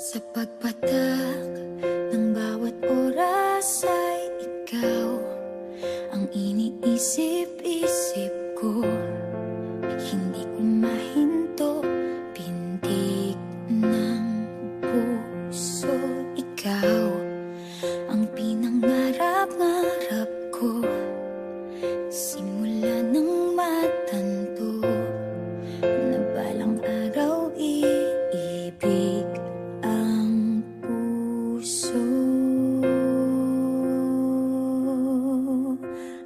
Sa pagpatak ng bawat oras ay ikaw ang iniisip-isip ko. Hindi ko mahinto, pintig ng puso. Ikaw ang pinangarap-ngarap ko, simula ng matanto na balang araw iibig ang puso.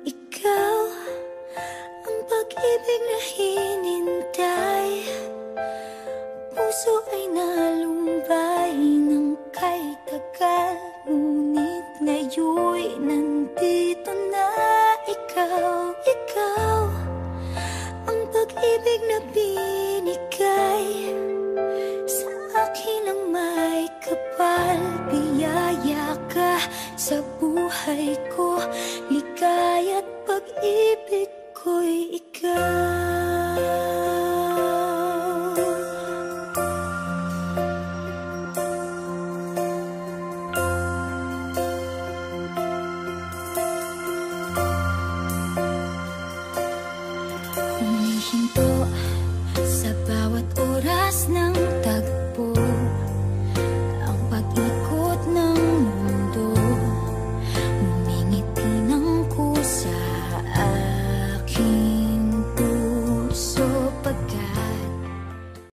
Ikaw ang pag-ibig na hinintay, puso ay nalumbay ng kay tagal.